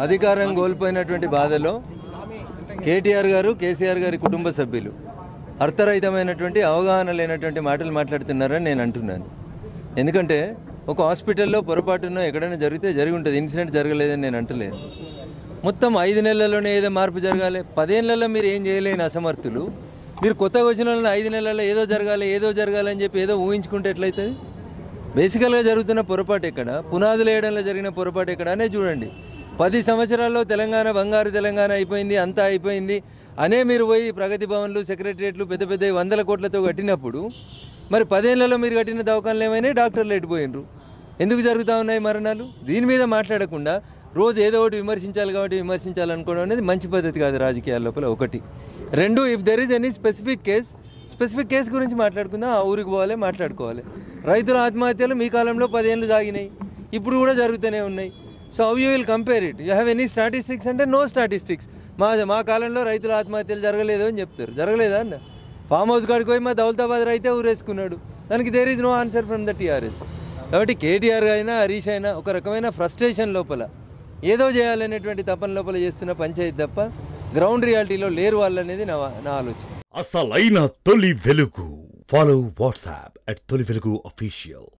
అధికారం కోల్పోయినటువంటి బాధలో కేటీఆర్ గారు కేసీఆర్ గారి కుటుంబ సభ్యులు అర్థరహితమైనటువంటి అవగాహన లేనటువంటి మాటలు మాట్లాడుతున్నారని నేను అంటున్నాను. ఎందుకంటే ఒక హాస్పిటల్లో పొరపాటున ఎక్కడైనా జరిగితే జరిగి ఉంటుంది, ఇన్సిడెంట్ జరగలేదని నేను అంటలేను. మొత్తం 5 నెలల్లోనే ఏదో మార్పు జరగాలి, 10 ఏళ్లలో మీరు ఏం చేయలేని అసమర్థులు మీరు కొత్తగా వచ్చిన వాళ్ళని 5 నెలల్లో ఏదో జరగాలి అని చెప్పి ఏదో ఊహించుకుంటే ఎట్లయితుంది? బేసికల్గా జరుగుతున్న పొరపాటు ఎక్కడ, పునాదులు వేయడంలో జరిగిన పొరపాటు ఎక్కడ అనే చూడండి. 10 సంవత్సరాల్లో తెలంగాణ బంగారు తెలంగాణ అయిపోయింది, అంతా అయిపోయింది అనే మీరు పోయి ప్రగతి భవన్లు సెక్రటరియట్లు పెద్ద 100 కోట్లతో కట్టినప్పుడు మరి 10 ఏళ్లలో మీరు కట్టిన దవాఖానలు ఏమైనా డాక్టర్లు ఎట్టిపోయినరు? ఎందుకు జరుగుతూ ఉన్నాయి మరణాలు? దీని మీద మాట్లాడకుండా రోజు ఏదో ఒకటి విమర్శించాలి కాబట్టి విమర్శించాలనుకోవడం అనేది మంచి పద్ధతి కాదు రాజకీయాల లోపల. ఒకటి. 2, if there is any specific case గురించి మాట్లాడుకుందాం, ఆ ఊరికి పోవాలి, మాట్లాడుకోవాలి. రైతుల ఆత్మహత్యలు మీ కాలంలో 10 ఏళ్ళు సాగినాయి, ఇప్పుడు కూడా జరుగుతూనే ఉన్నాయి. So how you will compare it? You have any statistics అంటే నో స్టాటిస్టిక్స్. మా కాలంలో రైతుల ఆత్మహత్యలు జరగలేదు అని చెప్తారు. జరగలేదా అన్న? ఫామ్ హౌస్ కాడికి పోయి మా దౌలతాబాద్ రైతే ఊరేసుకున్నాడు. దానికి there is no answer from the TRS. కాబట్టి కేటీఆర్ అయినా హరీష్ అయినా ఒక రకమైన ఫ్రస్ట్రేషన్ లోపల ఏదో చేయాలనేటువంటి తపన లోపల చేస్తున్న పంచాయతీ తప్ప గ్రౌండ్ రియాలిటీలో లేరు వాళ్ళనేది నా ఆలోచన. అసలైన తొలి వెలుగు. ఫాలో వాట్సాప్ @తొలి వెలుగు official.